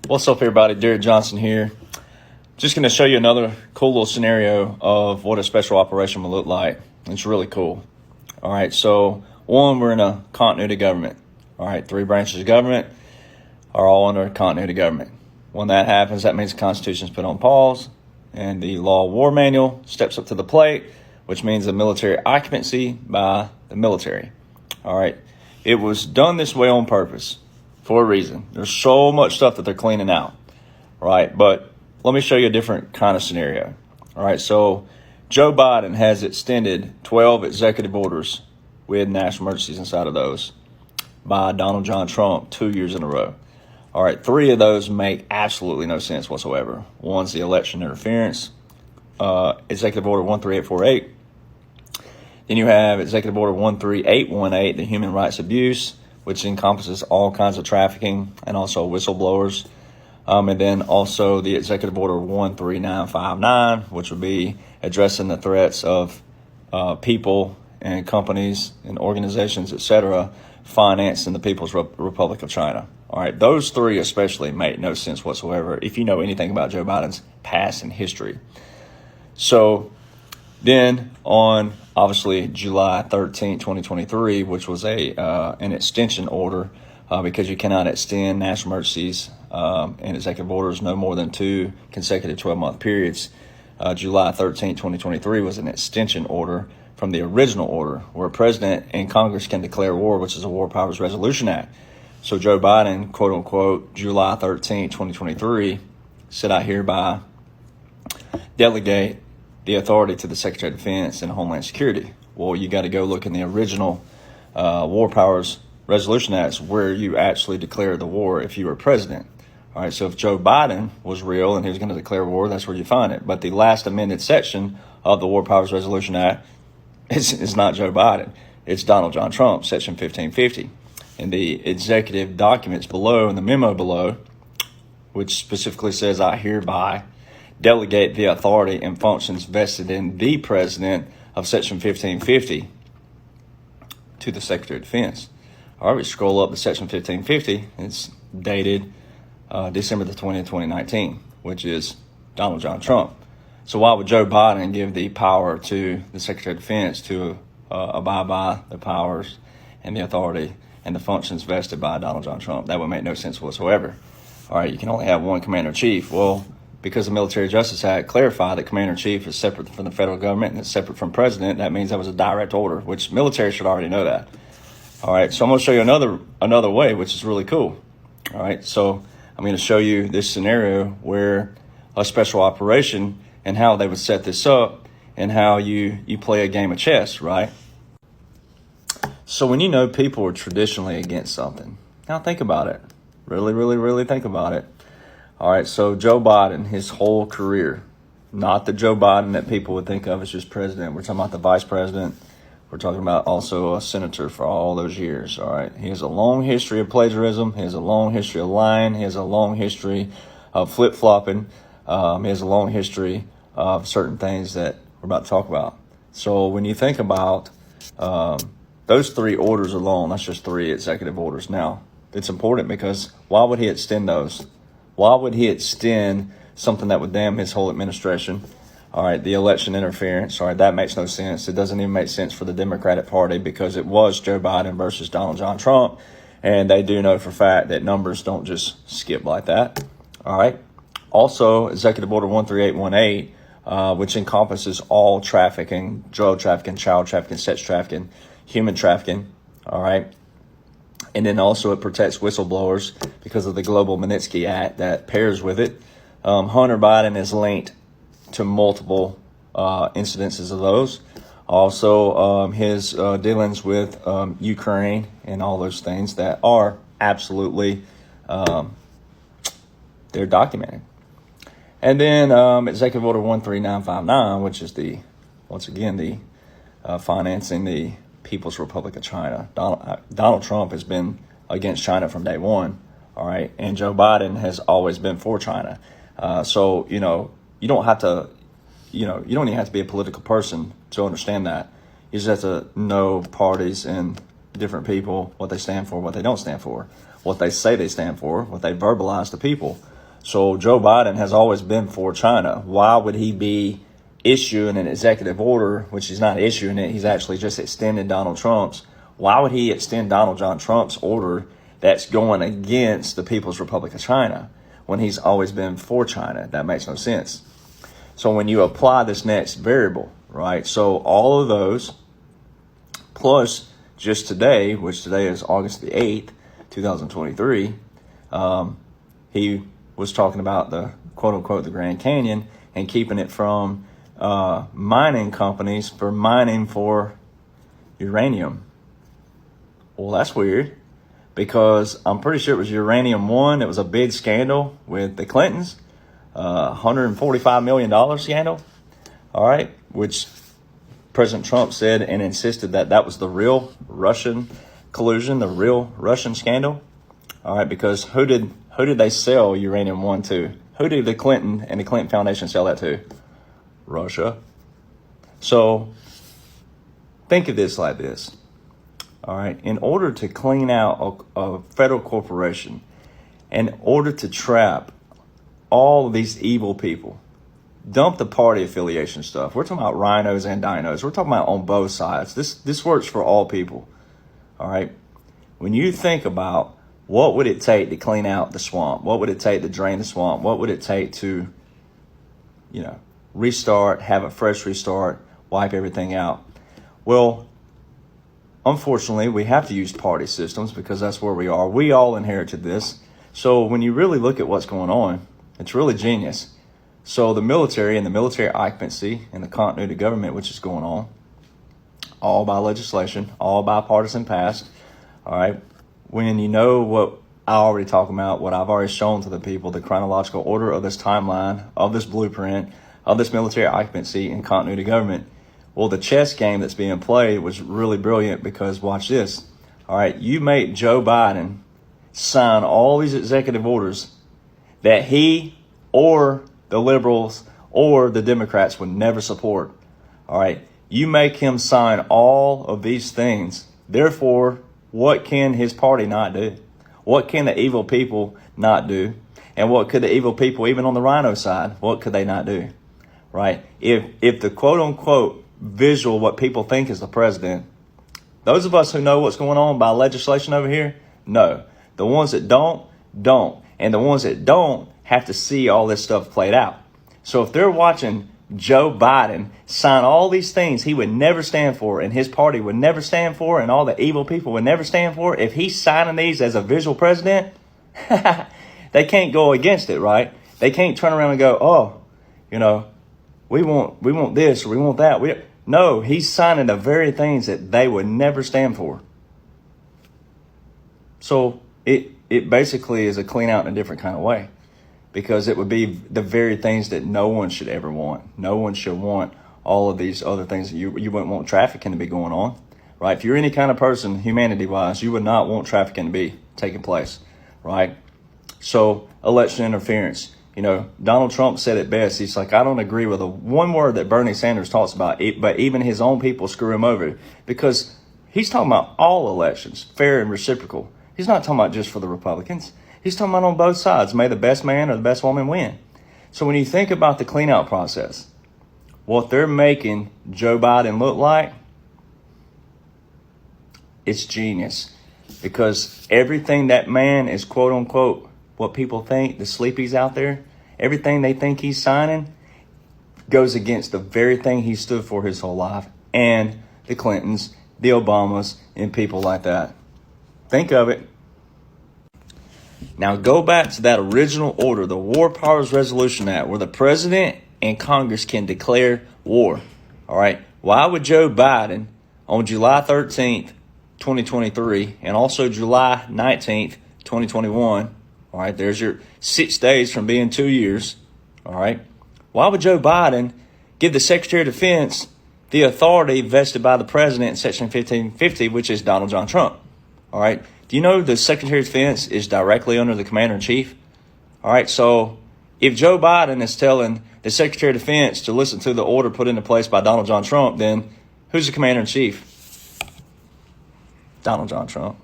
What's up, everybody? Derek Johnson here. Just going to show you another cool little scenario of what a special operation will look like. It's really cool. All right, so one, we're in a continuity government. All right, 3 branches of government are all under continuity government. When that happens, that means the Constitution is put on pause and the law war manual steps up to the plate, which means the military occupancy by the military. All right, it was done this way on purpose. For a reason. There's so much stuff that they're cleaning out, right? But let me show you a different kind of scenario. All right, so Joe Biden has extended 12 executive orders with national emergencies inside of those by Donald John Trump 2 years in a row. All right, 3 of those make absolutely no sense whatsoever. One's the election interference, Executive Order 13848. Then you have Executive Order 13818, the human rights abuse, which encompasses all kinds of trafficking and also whistleblowers. And then also the Executive Order 13959, which would be addressing the threats of people and companies and organizations, etc., financing the People's Republic of China. All right, those 3 especially make no sense whatsoever if you know anything about Joe Biden's past and history. So then on obviously July 13, 2023, which was an extension order because you cannot extend national emergencies and executive orders no more than 2 consecutive 12-month periods. July 13, 2023 was an extension order from the original order where President and Congress can declare war, which is a War Powers Resolution Act. So Joe Biden, quote unquote, July 13, 2023, said, I hereby delegate the authority to the Secretary of Defense and Homeland Security. Well, you got to go look in the original War Powers Resolution Acts where you actually declare the war if you were president. All right, so if Joe Biden was real and he was going to declare war, that's where you find it. But the last amended section of the War Powers Resolution Act is not Joe Biden. It's Donald John Trump, Section 1550. And the executive documents below and the memo below, which specifically says, I hereby delegate the authority and functions vested in the President of Section 1550 to the Secretary of Defense. All right, we scroll up to Section 1550. It's dated December the 20th, 2019, which is Donald John Trump. So why would Joe Biden give the power to the Secretary of Defense to abide by the powers and the authority and the functions vested by Donald John Trump? That would make no sense whatsoever. All right, you can only have one commander-in-chief. Well, because the Military Justice Act clarified that commander-in-chief is separate from the federal government and it's separate from president, that means that was a direct order, which military should already know that. All right, so I'm going to show you another way, which is really cool. All right, so I'm going to show you this scenario where a special operation and how they would set this up and how you play a game of chess, right? So when you know people are traditionally against something, now think about it. Really think about it. All right, so Joe Biden, his whole career, not the Joe Biden that people would think of as just president. We're talking about the vice president. We're talking about also a senator for all those years. All right, he has a long history of plagiarism. He has a long history of lying. He has a long history of flip-flopping. He has a long history of certain things that we're about to talk about. So when you think about those 3 orders alone, that's just 3 executive orders. Now, it's important because why would he extend those? Why would he extend something that would damn his whole administration? All right, the election interference. All right, that makes no sense. It doesn't even make sense for the Democratic Party because it was Joe Biden versus Donald John Trump. And they do know for a fact that numbers don't just skip like that. All right. Also, Executive Order 13818, which encompasses all trafficking, drug trafficking, child trafficking, sex trafficking, human trafficking. All right. And then also it protects whistleblowers because of the Global Magnitsky Act that pairs with it. Hunter Biden is linked to multiple incidences of those. Also, his dealings with Ukraine and all those things that are absolutely, they're documented. And then Executive Order 13959, which is once again, the financing the People's Republic of China. Donald Trump has been against China from day one, all right? And Joe Biden has always been for China. So, you don't have to, you don't even have to be a political person to understand that. You just have to know parties and different people, what they stand for, what they don't stand for, what they say they stand for, what they verbalize to people. So Joe Biden has always been for China. Why would he be issuing an executive order, which he's not issuing it, he's actually just extending Donald Trump's? Why would he extend Donald John Trump's order that's going against the People's Republic of China when he's always been for China? That makes no sense. So when you apply this next variable, right? So all of those plus just today, which today is August the 8th, 2023, he was talking about the quote unquote the Grand Canyon and keeping it from mining companies for mining for uranium. Well, that's weird, because I'm pretty sure it was Uranium One. It was a big scandal with the Clintons, $145 million scandal. All right, which President Trump said and insisted that that was the real Russian collusion, the real Russian scandal. All right, because who did they sell Uranium One to? Who did the Clinton and the Clinton Foundation sell that to? Russia. So think of this like this. All right, in order to clean out a federal corporation, in order to trap all of these evil people, dump the party affiliation stuff. We're talking about rhinos and dinos. We're talking about on both sides. This works for all people. All right. When you think about what would it take to clean out the swamp, what would it take to drain the swamp, what would it take to, restart, have a fresh restart, wipe everything out? Well, unfortunately, we have to use party systems because that's where we are. We all inherited this. So when you really look at what's going on, it's really genius. So the military and the military occupancy and the continuity of government, which is going on, all by legislation, all bipartisan passed. All right. When you know what I already talked about, what I've already shown to the people, the chronological order of this timeline, of this blueprint, of this military occupancy and continuity of government, well, the chess game that's being played was really brilliant because watch this. All right. You make Joe Biden sign all these executive orders that he or the liberals or the Democrats would never support. All right. You make him sign all of these things. Therefore, what can his party not do? What can the evil people not do? And what could the evil people, even on the rhino side, what could they not do? Right? If the quote unquote visual, what people think is the president, those of us who know what's going on by legislation over here, no. The ones that don't. And the ones that don't have to see all this stuff played out. So if they're watching Joe Biden sign all these things he would never stand for and his party would never stand for and all the evil people would never stand for, if he's signing these as a visual president, they can't go against it, right? They can't turn around and go, oh, we want this or we want that. No, he's signing the very things that they would never stand for. So it basically is a clean out in a different kind of way, because it would be the very things that no one should ever want. No one should want all of these other things. You wouldn't want trafficking to be going on, right? If you're any kind of person, humanity-wise, you would not want trafficking to be taking place, right? So election interference. Donald Trump said it best. He's like, I don't agree with the one word that Bernie Sanders talks about, but even his own people screw him over, because he's talking about all elections, fair and reciprocal. He's not talking about just for the Republicans. He's talking about on both sides. May the best man or the best woman win. So when you think about the clean out process, what they're making Joe Biden look like, it's genius. Because everything that man is quote unquote, what people think, the sleepies out there, everything they think he's signing goes against the very thing he stood for his whole life. And the Clintons, the Obamas, and people like that. Think of it. Now go back to that original order, the War Powers Resolution Act, where the president and Congress can declare war. All right. Why would Joe Biden on July 13th, 2023, and also July 19th, 2021, all right, there's your 6 days from being 2 years, all right. Why would Joe Biden give the Secretary of Defense the authority vested by the president in Section 1550, which is Donald John Trump? All right. Do you know the Secretary of Defense is directly under the Commander-in-Chief? All right. So if Joe Biden is telling the Secretary of Defense to listen to the order put into place by Donald John Trump, then who's the Commander-in-Chief? Donald John Trump.